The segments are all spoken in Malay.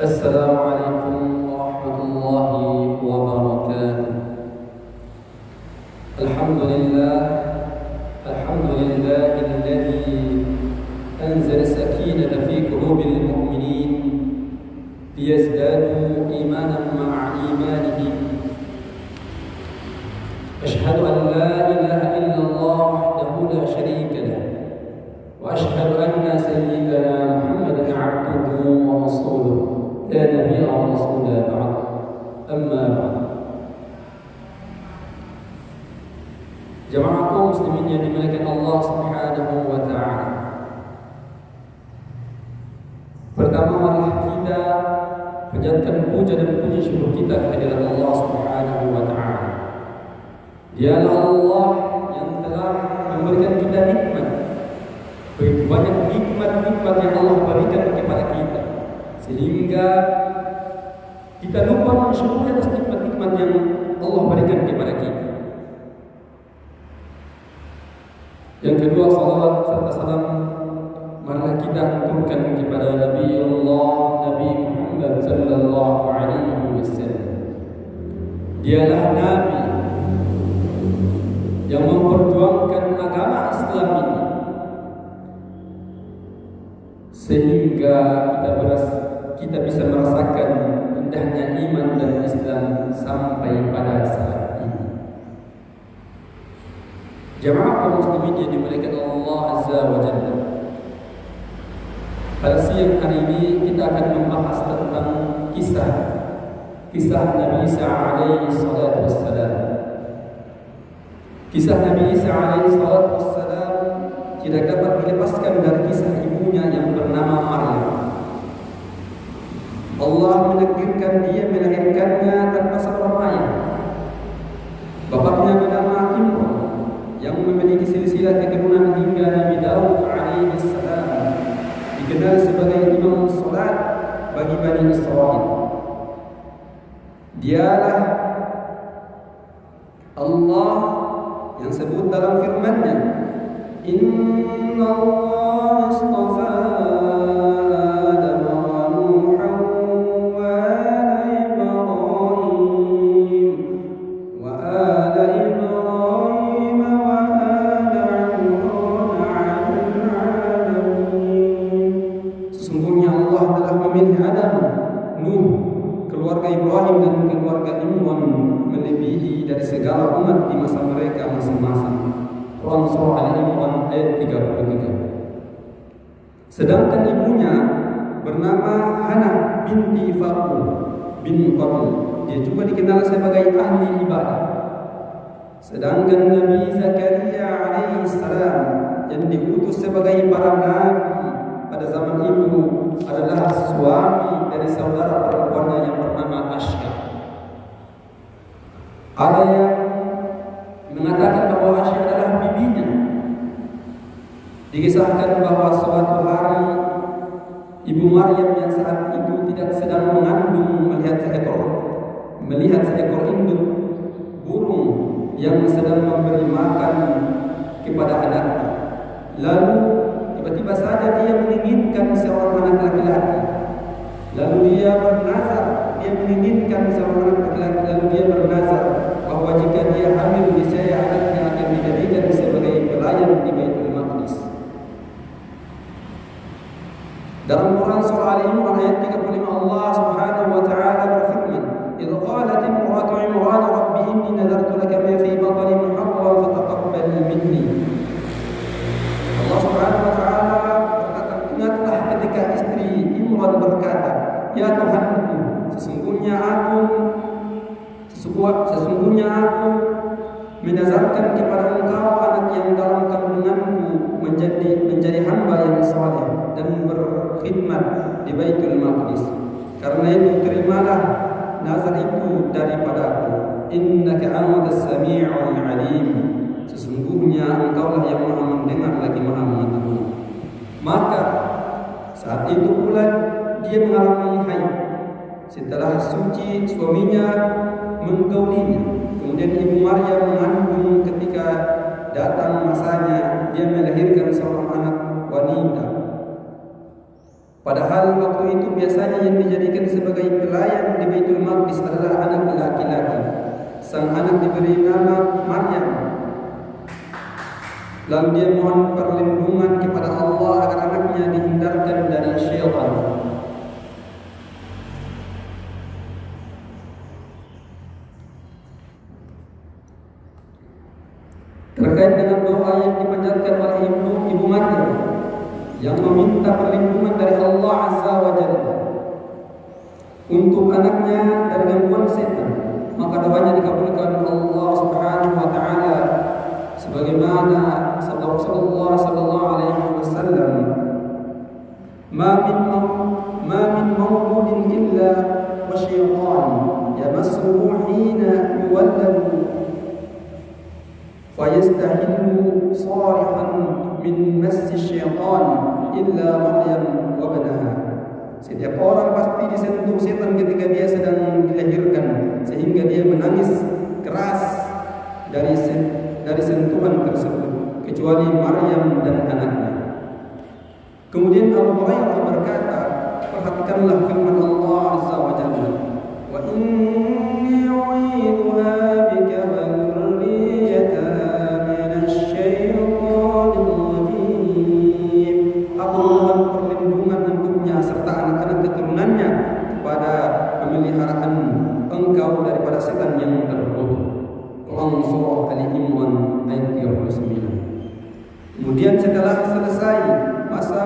السلام عليكم ورحمة الله وبركاته. الحمد لله الذي أنزل السكينة في قلوب المؤمنين ليزدادوا إيمانا مع إيمانهم. أشهد أن لا إله إلا الله وحده لا شريك له، وأشهد أن سيدنا محمدا عبده ورسوله لا نبي ورسول بعد. أما بعد. Jamaah kaum muslimin yang dimuliakan Allah Subhanahu wa taala. Pertama, marilah kita panjatkan puja dan puji syukur kita kehadirat Allah Subhanahu wa taala. Dialah Allah yang telah memberikan kita nikmat. Begitu banyak nikmat-nikmat yang Allah berikan kepada kita, sehingga kita lupa mensyukuri atas nikmat-nikmat yang Allah berikan kepada kita. Yang kedua, salawat serta salam marilah kita haturkan kepada Nabi Allah Nabi Muhammad sallallahu alaihi wasallam. Dialah Nabi yang memperjuangkan agama Islam ini sehingga kita bisa merasakan indahnya iman dan Islam sampai pada saat ini. Jamaah kaum muslimin yang dimuliakan Allah Azza wa Jalla. Pada siang hari ini kita akan membahas tentang kisah Nabi Isa alaihi salatu wassalam. Kisah Nabi Isa alaihi salatu wassalam tidak dapat dilepaskan dari kisah ibunya yang bernama Maryam. Allah menakdirkan dia melahirkannya tanpa seorang ayah. Bapaknya bernama Imran yang memiliki silsilah keturunan hingga Nabi Daud alaihi salam, dikenal sebagai imam salat bagi Bani Israil. Dialah Allah yang sebut dalam firman-Nya, Inna Allah astafa Adam wa Nuhan wa ala Ibrahim wa ala Ibrahim wa ala Imran 'alal 'alamin. Sesungguhnya Allah telah memilih Adam, Nuh, keluarga Ibrahim dan keluarga Imran melebihi dari segala umat di masa mereka masing-masing. Quran Surah Al-Imran ayat 33. Sedangkan ibunya bernama Hannah binti Faku bin Qabil. Dia juga dikenal sebagai ahli ibadah. Sedangkan Nabi Zakaria alaihi salam yang diutus sebagai para nabi pada zaman itu adalah suami dari saudara perempuannya yang bernama Ashya. Ada yang mengatakan bahwa Ashya adalah bibinya. Dikisahkan bahwa suatu hari ibu Maryam yang saat itu tidak sedang mengandung melihat seekor induk burung yang sedang memberi makan kepada anaknya. Lalu tiba-tiba saja dia menginginkan seorang anak laki-laki. Lalu dia menginginkan seorang anak laki-laki. Lalu dia bernazar bahwa jika dia hamil, niscaya anaknya akan dijadikan sebagai pelayan di Baitul Maqdis. Dalam Quran Surah Al-Imran ayat 35 Allah Subhanahu wa taala berfirman, "Idz qalat imra'atu Imran rabbi inni nadartu laka ma fi batni muharraran fataqabbal minni." Allah Subhanahu wa taala berkata, ingatlah ketika istri Imran berkata, "Ya Tuhanku, sesungguhnya aku menazarkan kepada Engkau anak yang dalam kandunganku menjadi hamba yang saleh dan berkhidmat di Baitul Maqdis. Karena itu terimalah nazar itu daripadaku. Innaka antas sami'ul alim." Sesungguhnya Engkaulah yang Maha mendengar lagi Maha mengetahui. Maka saat itu pula dia mengalami haid. Setelah suci, suaminya menggaulinya. Kemudian ibu Maryam mengandung. Ketika datang masanya, dia melahirkan seorang anak wanita. Padahal waktu itu biasanya yang dijadikan sebagai pelayan di Baitul Maqdis adalah anak laki-laki. Sang anak diberi nama Maryam. Lalu dia mohon perlindungan kepada Allah agar anaknya dihindarkan dari syaitan. Terkait dengan doa yang dipanjatkan oleh ibu Maryam yang meminta perlindungan dari Allah Azza wa Jalla untuk anaknya dari gangguan setan, maka doanya dikabulkan Allah Subhanahu wa taala sebagaimana sabda Rasulullah sallallahu alaihi wasallam, ma min mawludin illa wa syaitan yamassuhu hina yuwalladu fayastahillu sarihan min massi syaitan illa Maryam wa banaha. Setiap orang pasti disentuh setan ketika dia sedang dilahirkan, sehingga dia menangis keras dari sentuhan tersebut, kecuali Maryam dan anaknya. Kemudian Abu Hurairah berkata, perhatikanlah firman Allah Azza wa Jalla, wa inni u'idhuha bika wa dhurriyyataha minasy syaithanir rajim. Aku mohon perlindungan untuknya serta anak-anak keturunannya kepada pemeliharaan engkau daripada setan yang terkutuk. Quran surah Al-Imran ayat 39. Kemudian setelah selesai masa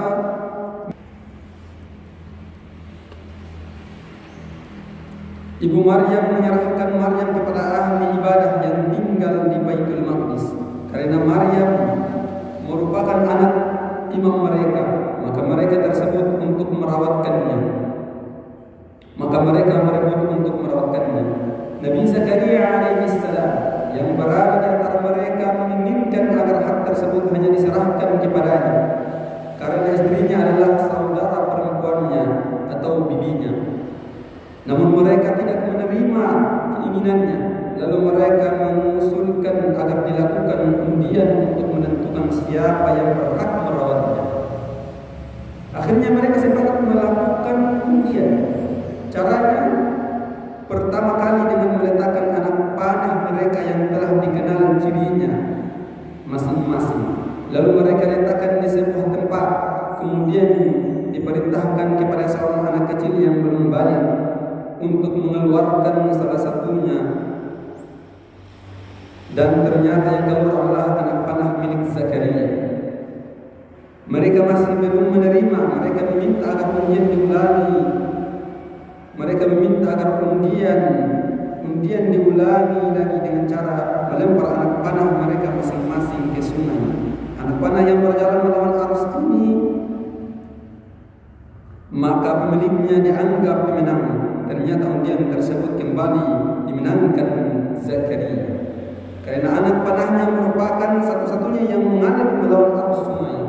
Ibu Maryam menyerahkan Maryam kepada ahli ibadah yang tinggal di Baitul Maqdis. Karena Maryam merupakan anak imam mereka, maka mereka tersebut untuk merawatkannya. Maka mereka merebut untuk merawatkannya. Nabi Zakaria alaihissalam yang berada di antara mereka menginginkan agar hak tersebut hanya diserahkan kepadanya, karena istrinya adalah saudara perempuannya atau bibinya. Namun mereka tidak menerima keinginannya. Lalu mereka mengusulkan agar dilakukan undian untuk menentukan siapa yang berhak merawatnya. Akhirnya mereka sepakat melakukan undian. Caranya pertama kali dengan meletakkan anak panah mereka yang telah dikenal cirinya masing-masing. Lalu mereka letakkan di sebuah tempat. Kemudian diperintahkan kepada seorang anak kecil yang belum balik untuk mengeluarkan salah satunya, dan ternyata yang keluar adalah anak panah milik Zakaria. Mereka masih belum menerima. Mereka meminta agar undian diulangi. Mereka meminta agar undian diulangi lagi dengan cara melempar anak panah mereka masing-masing ke sungai. Anak panah yang berjalan melawan arus ini, maka pemiliknya dianggap pemenang. Ternyata undian tersebut kembali dimenangkan Zakaria, karena anak panahnya merupakan satu-satunya yang mengalir melawan arus sungai.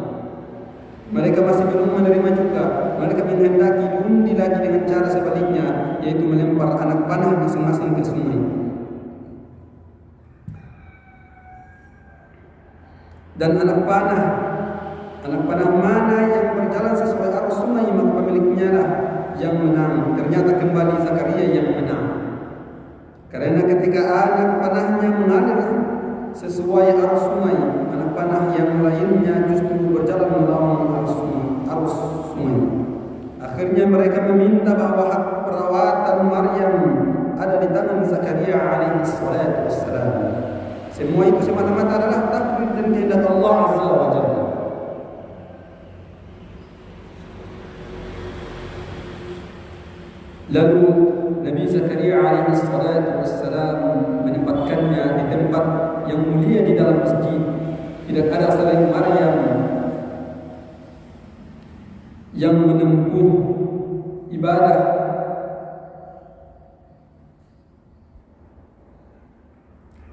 Mereka masih belum menerima juga. Mereka menghendaki diundi lagi dengan cara sebaliknya, yaitu melempar anak panah masing-masing ke sungai. Dan anak panah mana yang berjalan sesuai arus sungai, maka pemiliknya lah yang menang. Ternyata kembali Zakaria yang menang, karena ketika anak panahnya mengalir sesuai arus sungai, anak panah yang lainnya justru berjalan melawan arus sungai. Akhirnya mereka meminta bahwa hak perawatan Maryam ada di tangan Zakaria alaihi salatu wassalam. Semua itu semata-mata adalah takdir dan kehendak Allah Azza wa Jalla. Lalu Nabi Zakaria alaihi salatu wassalam menempatkannya di tempat yang mulia di dalam masjid. Tidak ada selain Maryam yang menempuh ibadah.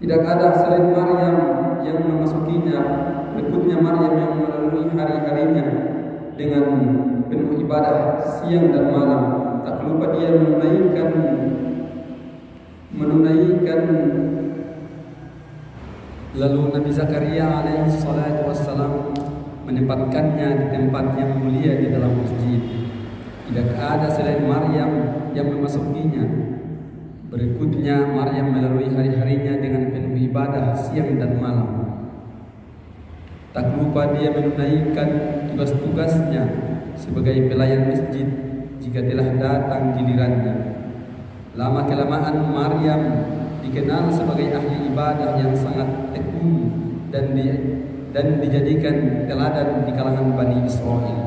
Tidak ada selain Maryam yang memasukinya. Berikutnya Maryam yang melalui hari-harinya dengan penuh ibadah siang dan malam. Tak lupa dia menunaikan lalu Nabi Zakaria alaihi salatu wassalam menempatkannya di tempat yang mulia di dalam masjid. Tidak ada selain Maryam yang memasukinya. Berikutnya Maryam melalui hari-harinya dengan penuh ibadah siang dan malam. Tak lupa dia menunaikan tugas-tugasnya sebagai pelayan masjid jika telah datang gilirannya. Lama kelamaan Maryam dikenal sebagai ahli ibadah yang sangat tekun dan dijadikan teladan di kalangan Bani Israel.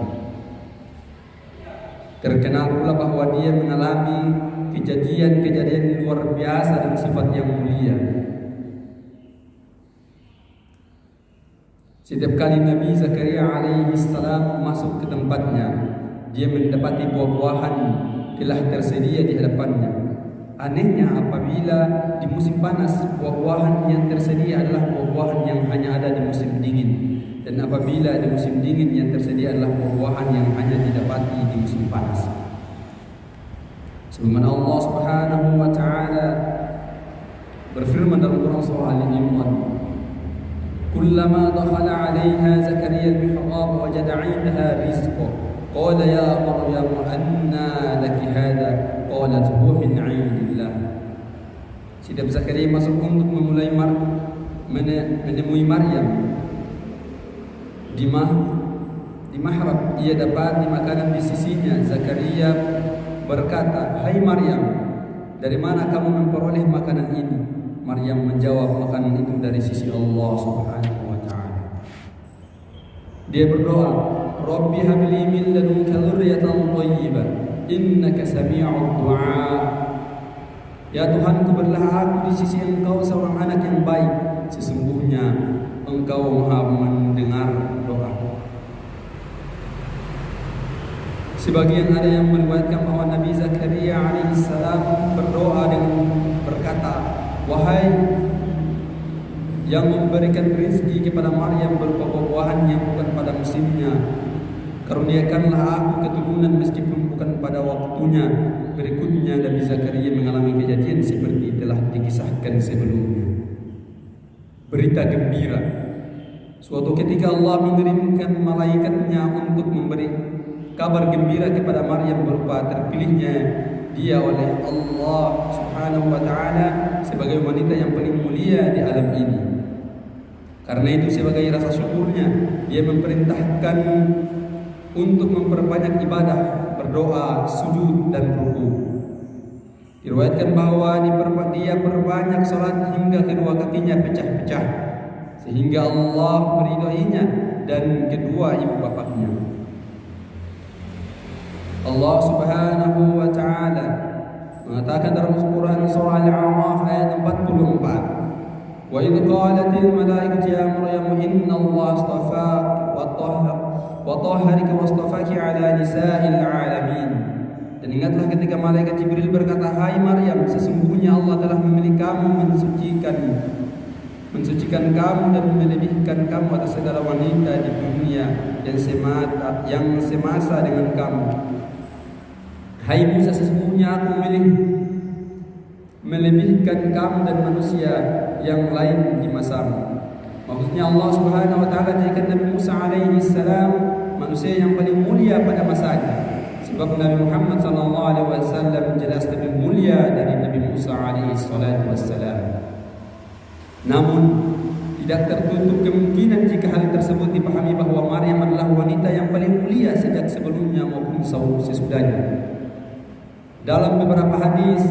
Terkenal pula bahwa dia mengalami kejadian-kejadian luar biasa dan sifat yang mulia. Setiap kali Nabi Zakaria alaihi salam masuk ke tempatnya, dia mendapati buah-buahan telah tersedia di hadapannya. Anehnya apabila di musim panas buah-buahan yang tersedia adalah buah-buahan yang hanya ada di musim dingin, dan apabila di musim dingin yang tersedia adalah buah-buahan yang hanya didapati di musim panas. Sebagaimana Allah Subhanahu wa taala berfirman dalam Quran surah Al-Imran, "Kullama dakhala 'alaiha Zakaria al-mihrab wajada 'indaha rizqa. Qala ya Maryam anna laki hadha? Qalat huwa min 'indillah." Setiap Zakaria masuk untuk menemui Maryam di mihrab, ia dapati makanan di sisinya. Zakaria berkata, "Hai Maryam, dari mana kamu memperoleh makanan ini?" Maryam menjawab, "Makanan itu dari sisi Allah Subhanahu wa taala." Dia berdoa, "Rabbi habli min ladunka dzurriyyatan thayyibah, innaka sami'ud du'a." Ya Tuhanku, berilah aku di sisi Engkau seorang anak yang baik, sesungguhnya Engkau Maha mendengar doa. Sebagian ada yang meriwayatkan bahwa Nabi Zakaria alaihissalam berdoa dengan berkata, "Wahai yang memberikan rezeki kepada Maryam berupa buah-buahan yang bukan pada musimnya, karuniakanlah aku keturunan meskipun bukan pada waktunya." Berikutnya Nabi Zakaria mengalami kejadian seperti telah dikisahkan sebelumnya. Berita gembira. Suatu ketika Allah mengirimkan malaikatnya untuk memberi kabar gembira kepada Maryam berupa terpilihnya dia oleh Allah Subhanahu wa taala sebagai wanita yang paling mulia di alam ini. Karena itu sebagai rasa syukurnya dia memerintahkan untuk memperbanyak ibadah, berdoa, sujud dan ruku. Diriwayatkan bahwa dia perbanyak salat hingga kedua kakinya pecah-pecah sehingga Allah meridainya dan kedua ibu bapaknya. Allah Subhanahu wa taala mengatakan dalam Al-Quran surah Al-A'raf ayat 44, "Wa idh qalatil malaikatu ya Maryam inna Allah astafaki wa tahharaki wa astafaki ala nisa'il alamin." Dan ingatlah ketika malaikat Jibril berkata, "Hai Maryam, sesungguhnya Allah telah memilih kamu, mensucikan kamu dan melebihkan kamu atas segala wanita di dunia yang semasa dengan kamu. Hai Musa, sesungguhnya aku melebihkan kamu dan manusia yang lain di masamu." Maksudnya Allah Subhanahu wa taala jadikan Nabi Musa alaihi salam manusia yang paling mulia pada masanya. Sebab Nabi Muhammad sallallahu alaihi wasallam jelas lebih mulia dari Nabi Musa alaihi salatu wassalam. Namun tidak tertutup kemungkinan jika hal tersebut dipahami bahwa Maryam adalah wanita yang paling mulia sejak sebelumnya maupun sesudahnya. Dalam beberapa hadis,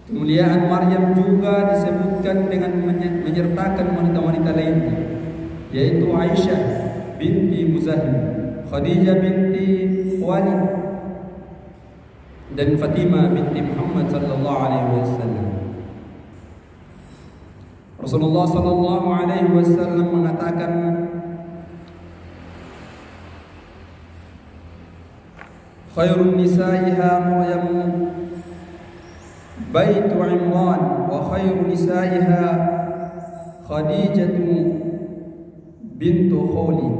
kemuliaan Maryam juga disebutkan dengan menyertakan wanita-wanita lainnya, yaitu Aisyah binti Muzahim, Khadijah binti Khuwailid, dan Fatimah binti Muhammad sallallahu alaihi wasallam. Rasulullah sallallahu alaihi wasallam mengatakan, "Khairun nisa'iha Maryam baitu Imran wa khairu nisa'iha Khadijah bintu Khuwailid."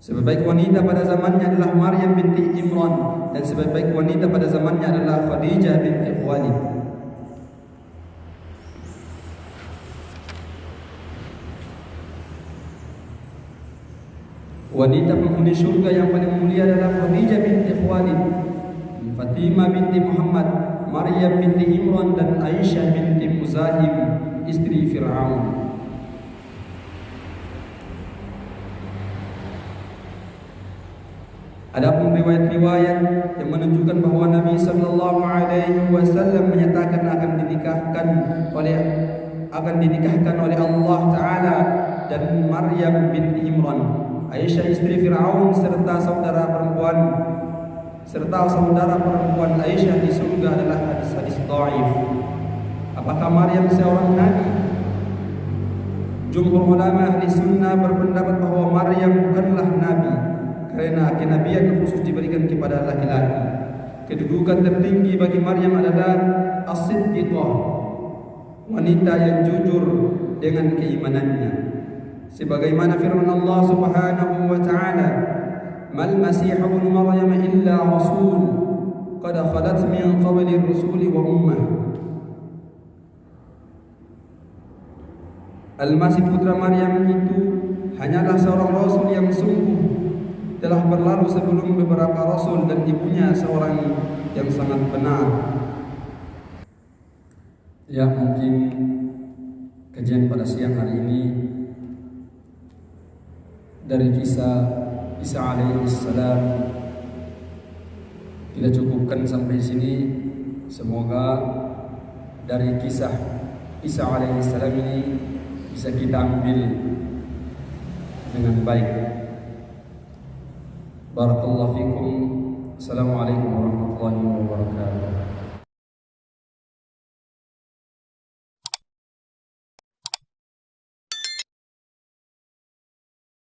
Sebaik wanita pada zamannya adalah Maryam binti Imran, dan sebaik wanita pada zamannya adalah Khadijah binti Khuwailid. Wanita penghuni surga yang paling mulia adalah Khadijah binti Khuwailid, Fatimah binti Muhammad, Maryam binti Imran, dan Aisyah binti Muzahim, istri Fir'aun. Adapun riwayat-riwayat yang menunjukkan bahwa Nabi sallallahu alaihi wasallam menyatakan akan dinikahkan oleh Allah taala dan Maryam binti Imran, Aisyah istri Fir'aun serta saudara perempuan Aisyah di surga adalah hadis-hadis dhaif. Apakah Maryam seorang nabi? Jumhur ulama ahli sunnah berpendapat bahwa Maryam bukanlah nabi, karena kenabian khusus diberikan kepada laki-laki. Kedudukan tertinggi bagi Maryam adalah as-siddiqah, wanita yang jujur dengan keimanannya. Sebagaimana firman Allah Subhanahu wa taala, "Mal Masih ibn Maryam illa rasul qad khalat min qabli ar-rusul wa ummah." Al-Masih putra Maryam itu hanyalah seorang rasul yang sungguh telah berlalu sebelum beberapa rasul, dan ibunya seorang yang sangat benar. Ya, mungkin kajian pada siang hari ini dari kisah Isa alaihissalam kita cukupkan sampai sini. Semoga dari kisah Isa alaihissalam ini bisa kita ambil dengan baik. Barakallahu fikum. Assalamualaikum warahmatullahi wabarakatuh.